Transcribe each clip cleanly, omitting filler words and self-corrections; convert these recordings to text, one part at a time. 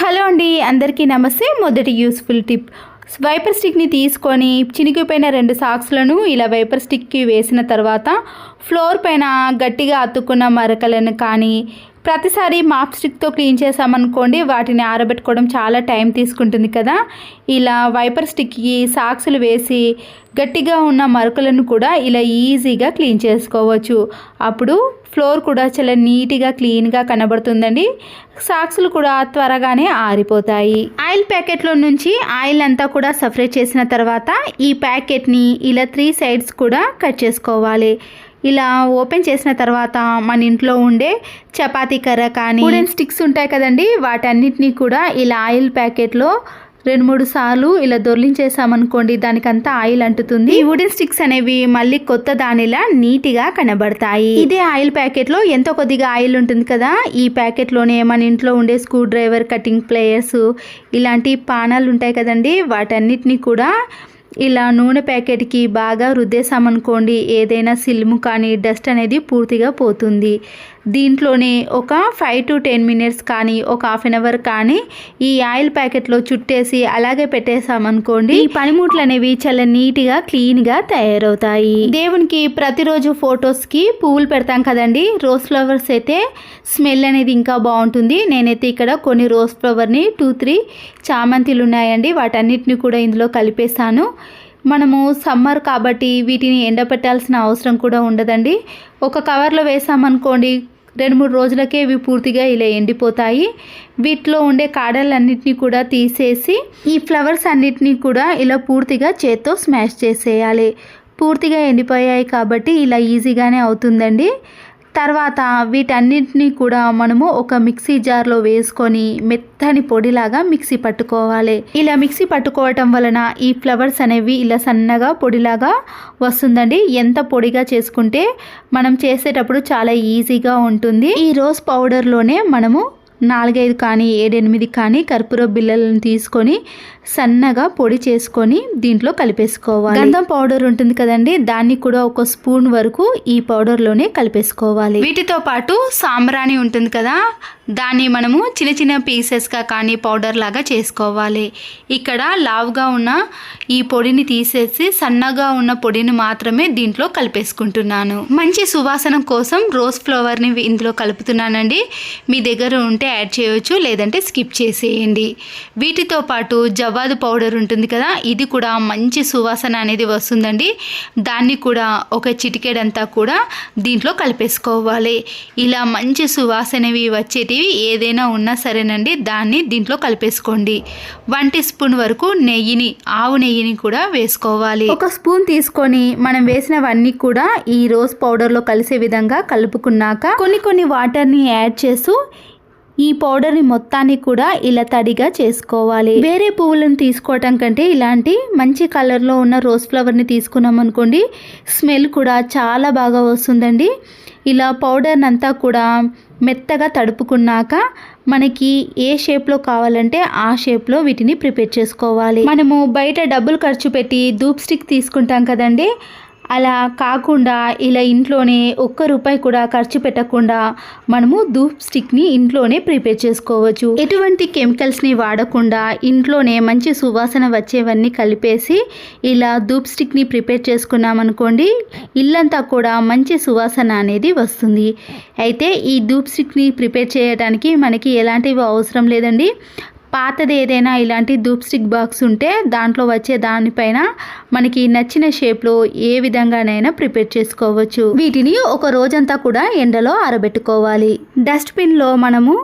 Hello అండి, అందరికీ నమస్తే. మొదటి యూస్ఫుల్ టిప్, వైపర్ స్టిక్ని తీసుకొని చినిగిపోయిన 2 సాక్స్లను ఇలా వైపర్ స్టిక్కి వేసిన తర్వాత ఫ్లోర్ పైన గట్టిగా అతుక్కున్న మరకలను కానీ ప్రతిసారి మాప్ స్టిక్తో క్లీన్ చేసామనుకోండి, వాటిని ఆరబెట్టుకోవడం చాలా టైం తీసుకుంటుంది కదా. ఇలా వైపర్ స్టిక్కి సాక్స్లు వేసి గట్టిగా ఉన్న మరకలను కూడా ఇలా ఈజీగా క్లీన్ చేసుకోవచ్చు. అప్పుడు ఫ్లోర్ కూడా చాలా నీట్గా క్లీన్గా కనబడుతుందండి. సాక్స్లు కూడా త్వరగానే ఆరిపోతాయి. ఆయిల్ ప్యాకెట్లో నుంచి ఆయిల్ అంతా కూడా సపరేట్ చేసిన తర్వాత ఈ ప్యాకెట్ని ఇలా 3 సైడ్స్ కూడా కట్ చేసుకోవాలి. ఇలా ఓపెన్ చేసిన తర్వాత మన ఇంట్లో ఉండే చపాతీ కర్ర కానీ వుడెన్ స్టిక్స్ ఉంటాయి కదండి, వాటన్నిటినీ కూడా ఇలా ఆయిల్ ప్యాకెట్లో 2-3 సార్లు ఇలా దొర్లించేసామనుకోండి, దానికంతా ఆయిల్ అంటుతుంది. ఈ వుడెన్ స్టిక్స్ అనేవి మళ్ళీ కొత్త దానిలా నీట్గా కనబడతాయి. ఇదే ఆయిల్ ప్యాకెట్లో ఎంతో కొద్దిగా ఆయిల్ ఉంటుంది కదా, ఈ ప్యాకెట్లోనే మన ఇంట్లో ఉండే స్క్రూ డ్రైవర్, కటింగ్ ప్లేయర్స్, ఇలాంటి పానాలు ఉంటాయి కదండి, వాటన్నిటినీ కూడా ఇలా నూనె ప్యాకెట్కి బాగా రుద్దేసామనుకోండి, ఏదైనా సిల్ము కానీ డస్ట్ అనేది పూర్తిగా పోతుంది. దీంట్లోనే ఒక 5 to 10 మినిట్స్ కానీ ఒక హాఫ్ అన్ అవర్ కానీ ఈ ఆయిల్ ప్యాకెట్లో చుట్టేసి అలాగే పెట్టేసామనుకోండి, ఈ పనిముట్లు అనేవి చాలా నీట్గా క్లీన్గా తయారవుతాయి. దేవునికి ప్రతిరోజు ఫొటోస్కి పువ్వులు పెడతాం కదండి, రోజ్ ఫ్లవర్స్ అయితే స్మెల్ అనేది ఇంకా బాగుంటుంది. నేనైతే ఇక్కడ కొన్ని రోజ్ ఫ్లవర్ని 2-3 చామంతిలు ఉన్నాయండి, వాటన్నిటిని కూడా ఇందులో కలిపేసాను. మనము సమ్మర్ కాబట్టి వీటిని ఎండబెట్టాల్సిన అవసరం కూడా ఉండదండి. ఒక కవర్లో వేసామనుకోండి, 2-3 రోజులకే ఇవి పూర్తిగా ఇలా ఎండిపోతాయి. వీటిలో ఉండే కాడలన్నిటినీ కూడా తీసేసి ఈ ఫ్లవర్స్ అన్నిటినీ కూడా ఇలా పూర్తిగా చేత్తో స్మాష్ చేసేయాలి. పూర్తిగా ఎండిపోయాయి కాబట్టి ఇలా ఈజీగానే అవుతుందండి. తర్వాత వీటన్నిటినీ కూడా మనము ఒక మిక్సీ జార్లో వేసుకొని మెత్తని పొడిలాగా మిక్సీ పట్టుకోవాలి. ఇలా మిక్సీ పట్టుకోవటం వలన ఈ ఫ్లవర్స్ అనేవి ఇలా సన్నగా పొడిలాగా వస్తుందండి. ఎంత పొడిగా చేసుకుంటే మనం చేసేటప్పుడు చాలా ఈజీగా ఉంటుంది. ఈ రోజ్ పౌడర్లోనే మనము 4-5 కానీ 7-8 కానీ కర్పూర బిళ్ళలను తీసుకొని సన్నగా పొడి చేసుకొని దీంట్లో కలిపేసుకోవాలి. గంధం పౌడర్ ఉంటుంది కదండి, దాన్ని కూడా 1 స్పూన్ వరకు ఈ పౌడర్లోనే కలిపేసుకోవాలి. వీటితో పాటు సాంబ్రాణి ఉంటుంది కదా, దాన్ని మనము చిన్న చిన్న పీసెస్గా కానీ పౌడర్ లాగా చేసుకోవాలి. ఇక్కడ లావుగా ఉన్న ఈ పొడిని తీసేసి సన్నగా ఉన్న పొడిని మాత్రమే దీంట్లో కలిపేసుకుంటున్నాను. మంచి సువాసన కోసం రోజ్ ఫ్లవర్ని ఇందులో కలుపుతున్నానండి. మీ దగ్గర ఉంటే యాడ్ చేయవచ్చు, లేదంటే స్కిప్ చేసేయండి. వీటితో పాటు జవాదు పౌడర్ ఉంటుంది కదా, ఇది కూడా మంచి సువాసన అనేది వస్తుందండి. దాన్ని కూడా ఒక చిటికెడంతా కూడా దీంట్లో కలిపేసుకోవాలి. ఇలా మంచి సువాసనవి వచ్చేటివి ఏదైనా ఉన్నా సరేనండి, దాన్ని దీంట్లో కలిపేసుకోండి. 1 టీ స్పూన్ వరకు నెయ్యిని, ఆవు నెయ్యిని కూడా వేసుకోవాలి. 1 స్పూన్ తీసుకొని మనం వేసినవన్నీ కూడా ఈ రోజ్ పౌడర్లో కలిసే విధంగా కలుపుకున్నాక కొన్ని వాటర్ని యాడ్ చేస్తూ ఈ పౌడర్ని మొత్తాన్ని కూడా ఇలా తడిగా చేసుకోవాలి. వేరే పువ్వులను తీసుకోవటం కంటే ఇలాంటి మంచి కలర్లో ఉన్న రోజ్ ఫ్లవర్ని తీసుకున్నాం అనుకోండి, స్మెల్ కూడా చాలా బాగా వస్తుందండి. ఇలా పౌడర్ని అంతా కూడా మెత్తగా తడుపుకున్నాక మనకి ఏ షేప్లో కావాలంటే ఆ షేప్లో వీటిని ప్రిపేర్ చేసుకోవాలి. మనము బయట డబ్బులు ఖర్చు పెట్టి ధూప్ స్టిక్ తీసుకుంటాం కదండి, అలా కాకుండా ఇలా ఇంట్లోనే ₹1 కూడా ఖర్చు పెట్టకుండా మనము ధూప్ స్టిక్ని ఇంట్లోనే ప్రిపేర్ చేసుకోవచ్చు. ఎటువంటి కెమికల్స్ని వాడకుండా ఇంట్లోనే మంచి సువాసన వచ్చేవన్నీ కలిపేసి ఇలా ధూప్ స్టిక్ని ప్రిపేర్ చేసుకున్నామనుకోండి, ఇల్లంతా కూడా మంచి సువాసన అనేది వస్తుంది. అయితే ఈ ధూప్ స్టిక్ని ప్రిపేర్ చేయడానికి మనకి ఎలాంటివి అవసరం లేదండి. పాతది ఏదైనా ఇలాంటి ధూప్ స్టిక్ బాక్స్ ఉంటే దాంట్లో వచ్చే దానిపైన మనకి నచ్చిన షేప్లో ఏ విధంగానైనా ప్రిపేర్ చేసుకోవచ్చు. వీటిని ఒక రోజంతా కూడా ఎండలో ఆరబెట్టుకోవాలి. డస్ట్బిన్లో మనము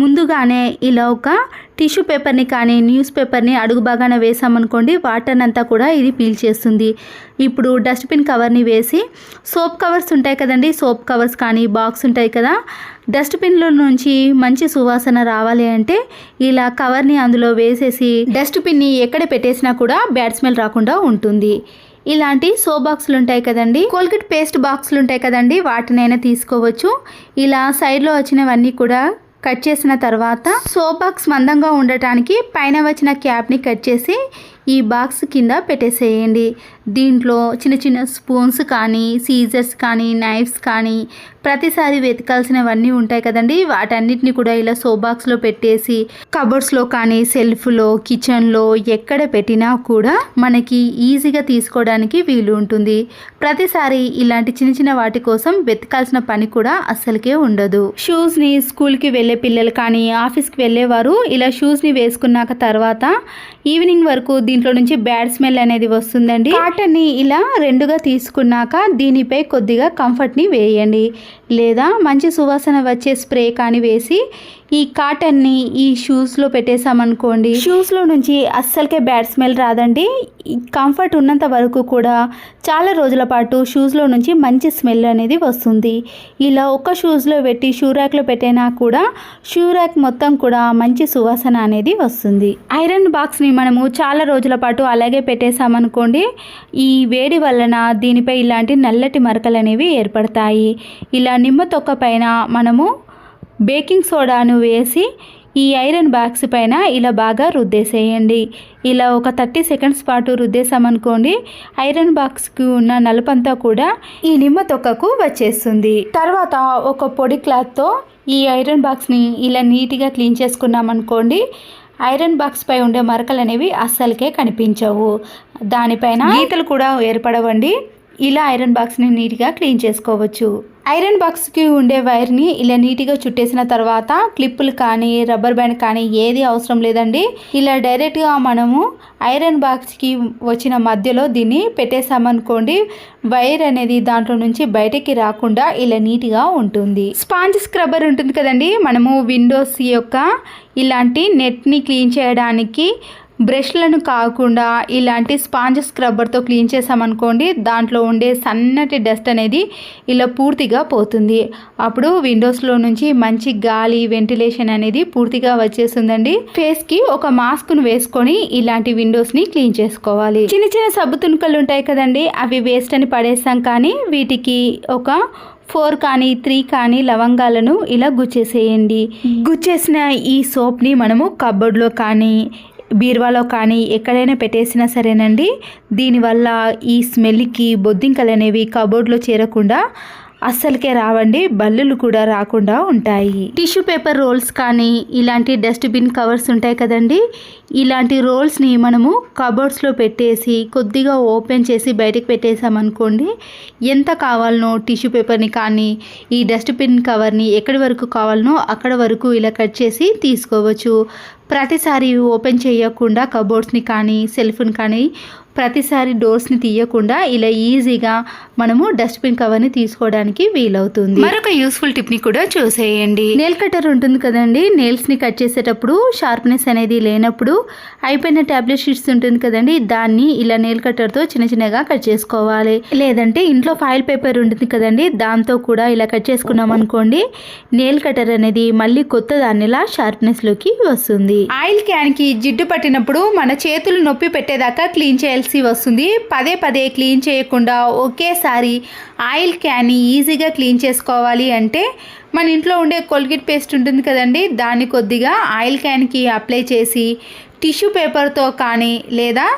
ముందుగానే ఇలా ఒక టిష్యూ పేపర్ని కానీ న్యూస్ పేపర్ని అడుగు భాగాన వేసామనుకోండి, వాటర్ అంతా కూడా ఇది పీల్చేస్తుంది. ఇప్పుడు డస్ట్బిన్ కవర్ని వేసి సోప్ కవర్స్ ఉంటాయి కదండి, సోప్ కవర్స్ కానీ బాక్స్ ఉంటాయి కదా, డస్ట్బిన్లో నుంచి మంచి సువాసన రావాలి అంటే ఇలా కవర్ని అందులో వేసేసి డస్ట్బిన్ని ఎక్కడ పెట్టేసినా కూడా బ్యాడ్ స్మెల్ రాకుండా ఉంటుంది. ఇలాంటి సోప్ బాక్సులు ఉంటాయి కదండి, కోల్గేట్ పేస్ట్ బాక్సులు ఉంటాయి కదండి, వాటినైనా తీసుకోవచ్చు. ఇలా సైడ్లో వచ్చినవన్నీ కూడా కట్ చేసిన తర్వాత సోప్ బాక్స్ మందంగా ఉండటానికి పైన వచ్చిన క్యాప్ని కట్ చేసి ఈ బాక్స్ కింద పెట్టేసేయండి. దీంట్లో చిన్న చిన్న స్పూన్స్ కానీ, సీజర్స్ కానీ, నైఫ్స్ కానీ ప్రతిసారి వెతకాల్సినవన్నీ ఉంటాయి కదండి, వాటన్నిటిని కూడా ఇలా సో బాక్స్లో పెట్టేసి కబోర్డ్స్లో కానీ, సెల్ఫ్లో, కిచెన్లో ఎక్కడ పెట్టినా కూడా మనకి ఈజీగా తీసుకోవడానికి వీలు ఉంటుంది. ప్రతిసారి ఇలాంటి చిన్న చిన్న వాటి కోసం వెతకాల్సిన పని కూడా అస్సలకే ఉండదు. షూస్ని స్కూల్కి వెళ్ళే పిల్లలు కానీ, ఆఫీస్కి వెళ్ళేవారు ఇలా షూస్ని వేసుకున్నాక తర్వాత ఈవినింగ్ వరకు దీంట్లో నుంచి బ్యాడ్ స్మెల్ అనేది వస్తుందండి. కాటన్ని ఇలా రెండుగా తీసుకున్నాక దీనిపై కొద్దిగా కంఫర్ట్ని వేయండి, లేదా మంచి సువాసన వచ్చే స్ప్రే కానీ వేసి ఈ కాటన్ని ఈ షూస్లో పెట్టేసామనుకోండి, షూస్లో నుంచి అస్సలకే బ్యాడ్ స్మెల్ రాదండి. కంఫర్ట్ ఉన్నంత వరకు కూడా చాలా రోజుల పాటు షూస్లో నుంచి మంచి స్మెల్ అనేది వస్తుంది. ఇలా ఒక షూస్లో పెట్టి షూ ర్యాక్లో పెట్టినా కూడా షూ ర్యాక్ మొత్తం కూడా మంచి సువాసన అనేది వస్తుంది. ఐరన్ బాక్స్ని మనము చాలా రోజుల పాటు అలాగే పెట్టేసామనుకోండి, ఈ వేడి వలన దీనిపై ఇలాంటి నల్లటి మరకలు అనేవి ఏర్పడతాయి. ఇలా నిమ్మ తొక్క పైన మనము బేకింగ్ సోడాను వేసి ఈ ఐరన్ బాక్స్ పైన ఇలా బాగా రుద్దేసేయండి. ఇలా ఒక 30 సెకండ్స్ పాటు రుద్దేసామనుకోండి, ఐరన్ బాక్స్కి ఉన్న నలుపంతా కూడా ఈ నిమ్మ తొక్కకు వచ్చేస్తుంది. తర్వాత ఒక పొడి క్లాత్తో ఈ ఐరన్ బాక్స్ని ఇలా నీట్గా క్లీన్ చేసుకున్నామనుకోండి, ఐరన్ బాక్స్ పై ఉండే మరకలు అనేవి అస్సలకే కనిపించవు, దానిపైన గీతలు కూడా ఏర్పడవండి. ఇలా ఐరన్ బాక్స్ని నీట్గా క్లీన్ చేసుకోవచ్చు. ఐరన్ బాక్స్కి ఉండే వైర్ని ఇలా నీట్గా చుట్టేసిన తర్వాత క్లిప్పులు కానీ, రబ్బర్ బ్యాండ్ కానీ ఏది అవసరం లేదండి. ఇలా డైరెక్ట్గా మనము ఐరన్ బాక్స్కి వచ్చిన మధ్యలో దీన్ని పెట్టేసామనుకోండి, వైర్ అనేది దాంట్లో నుంచి బయటికి రాకుండా ఇలా నీట్గా ఉంటుంది. స్పాంజ్ స్క్రబ్బర్ ఉంటుంది కదండి, మనము విండోస్ యొక్క ఇలాంటి నెట్ని క్లీన్ చేయడానికి బ్రష్లను కాకుండా ఇలాంటి స్పాంజ్ స్క్రబ్బర్తో క్లీన్ చేసామనుకోండి, దాంట్లో ఉండే సన్నటి డస్ట్ అనేది ఇలా పూర్తిగా పోతుంది. అప్పుడు విండోస్లో నుంచి మంచి గాలి, వెంటిలేషన్ అనేది పూర్తిగా వచ్చేస్తుందండి. ఫేస్కి ఒక మాస్క్ను వేసుకొని ఇలాంటి విండోస్ని క్లీన్ చేసుకోవాలి. చిన్న చిన్న సబ్బు తునుకలు ఉంటాయి కదండి, అవి వేస్ట్ అని పడేస్తాం, కానీ వీటికి ఒక 4 కానీ 3 కానీ లవంగాలను ఇలా గుచ్చేసేయండి. గుచ్చేసిన ఈ సోప్ని మనము కబోర్డ్లో కానీ, బీరువాలో కానీ ఎక్కడైనా పెట్టేసినా సరేనండి, దీనివల్ల ఈ స్మెల్కి బొద్దింకలు అనేవి కబోర్డ్లో చేరకుండా అస్సలకే రావండి, బల్లులు కూడా రాకుండా ఉంటాయి. టిష్యూ పేపర్ రోల్స్ కానీ, ఇలాంటి డస్ట్బిన్ కవర్స్ ఉంటాయి కదండి, ఇలాంటి రోల్స్ని మనము కబోర్డ్స్లో పెట్టేసి కొద్దిగా ఓపెన్ చేసి బయటకు పెట్టేసామనుకోండి, ఎంత కావాలనో టిష్యూ పేపర్ని కానీ ఈ డస్ట్బిన్ కవర్ని ఎక్కడి వరకు కావాలనో అక్కడ వరకు ఇలా కట్ చేసి తీసుకోవచ్చు. ప్రతిసారి ఓపెన్ చేయకుండా కబోర్డ్స్ని కానీ, సెల్ఫ్ని కానీ ప్రతిసారి డోర్స్ని తీయకుండా ఇలా ఈజీగా మనము డస్ట్బిన్ కవర్ని తీసుకోవడానికి వీలవుతుంది. మరొక యూస్ఫుల్ టిప్ని కూడా చూసేయండి. నెయిల్ కటర్ ఉంటుంది కదండి, నెయిల్స్ని కట్ చేసేటప్పుడు షార్ప్నెస్ అనేది లేనప్పుడు అయిపోయిన టాబ్లెట్ షీట్స్ ఉంటుంది కదండి, దాన్ని ఇలా నెయిల్ కట్టర్తో చిన్న చిన్నగా కట్ చేసుకోవాలి. లేదంటే ఇంట్లో ఫాయిల్ పేపర్ ఉంటుంది కదండి, దాంతో కూడా ఇలా కట్ చేసుకున్నాం అనుకోండి, నెయిల్ కటర్ అనేది మళ్ళీ కొత్త దానిలా షార్ప్నెస్లోకి వస్తుంది. ఆయిల్ క్యాన్కి జిడ్డు పట్టినప్పుడు మన చేతులు నొప్పి పెట్టేదాకా క్లీన్ చేయాల్సి వస్తుంది. పదే పదే క్లీన్ చేయకుండా ఒకేసారి ఆయిల్ క్యాన్ని ఈజీగా క్లీన్ చేసుకోవాలి అంటే మన ఇంట్లో ఉండే కోల్గేట్ పేస్ట్ ఉంటుంది కదండి, దాన్ని కొద్దిగా ఆయిల్ క్యాన్కి అప్లై చేసి టిష్యూ పేపర్తో కానీ లేదా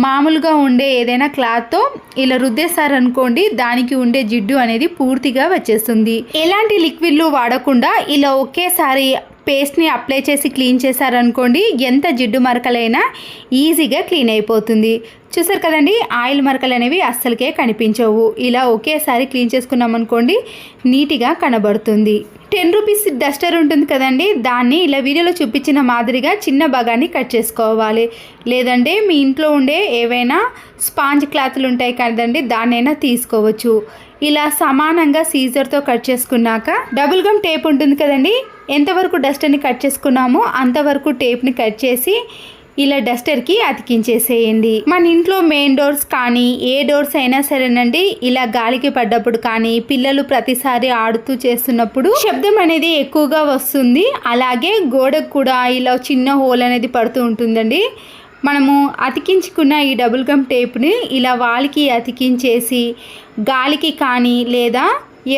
మామూలుగా ఉండే ఏదైనా క్లాత్తో ఇలా రుద్దేశారనుకోండి, దానికి ఉండే జిడ్డు అనేది పూర్తిగా వచ్చేస్తుంది. ఎలాంటి లిక్విడ్లు వాడకుండా ఇలా ఒకేసారి పేస్ట్ని అప్లై చేసి క్లీన్ చేశారనుకోండి, ఎంత జిడ్డు మరకలైనా ఈజీగా క్లీన్ అయిపోతుంది. చూసారు కదండి, ఆయిల్ మరకలు అనేవి అస్సలకే కనిపించవు. ఇలా ఒకేసారి క్లీన్ చేసుకున్నాం అనుకోండి, నీట్గా కనబడుతుంది. 10 రూపీస్ డస్టర్ ఉంటుంది కదండి, దాన్ని ఇలా వీడియోలో చూపించిన మాదిరిగా చిన్న భాగాన్ని కట్ చేసుకోవాలి. లేదంటే మీ ఇంట్లో ఉండే ఏవైనా స్పాంజ్ క్లాత్లు ఉంటాయి కదండి, దాన్నైనా తీసుకోవచ్చు. ఇలా సమానంగా సీజర్తో కట్ చేసుకున్నాక డబుల్ గమ్ టేప్ ఉంటుంది కదండి, ఎంతవరకు డస్టర్ని కట్ చేసుకున్నామో అంతవరకు టేప్ని కట్ చేసి ఇలా డస్టర్కి అతికించేసేయండి. మన ఇంట్లో మెయిన్ డోర్స్ కానీ ఏ డోర్స్ అయినా సరేనండి, ఇలా గాలికి పడ్డప్పుడు కానీ పిల్లలు ప్రతిసారి ఆడుతూ చేస్తున్నప్పుడు శబ్దం అనేది ఎక్కువగా వస్తుంది. అలాగే గోడకు కూడా ఇలా చిన్న హోల్ అనేది పడుతూ ఉంటుందండి. మనము అతికించుకున్న ఈ డబుల్ గమ్ టేప్ని ఇలా వాల్కి అతికించేసి గాలికి కానీ లేదా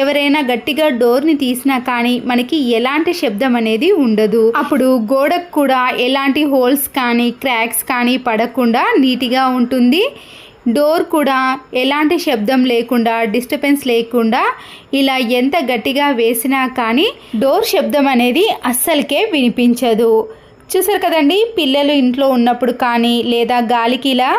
ఎవరైనా గట్టిగా డోర్ని తీసినా కానీ మనకి ఎలాంటి శబ్దం అనేది ఉండదు. అప్పుడు గోడకు కూడా ఎలాంటి హోల్స్ కానీ క్రాక్స్ కానీ పడకుండా నీట్గా ఉంటుంది. డోర్ కూడా ఎలాంటి శబ్దం లేకుండా డిస్టర్బెన్స్ లేకుండా ఇలా ఎంత గట్టిగా వేసినా కానీ డోర్ శబ్దం అనేది అస్సలకే వినిపించదు. చూసారు కదండి, పిల్లలు ఇంట్లో ఉన్నప్పుడు కానీ లేదా గాలికి ఇలా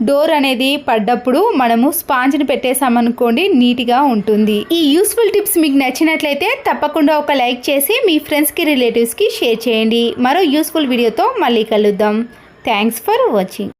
డోర్ అనేది పడ్డప్పుడు మనము స్పాంజ్ని పెట్టేసామనుకోండి, నీట్గా ఉంటుంది. ఈ యూస్ఫుల్ టిప్స్ మీకు నచ్చినట్లయితే తప్పకుండా ఒక లైక్ చేసి మీ ఫ్రెండ్స్కి రిలేటివ్స్కి షేర్ చేయండి. మరో యూస్ఫుల్ వీడియోతో మళ్ళీ కలుద్దాం. Thanks for watching.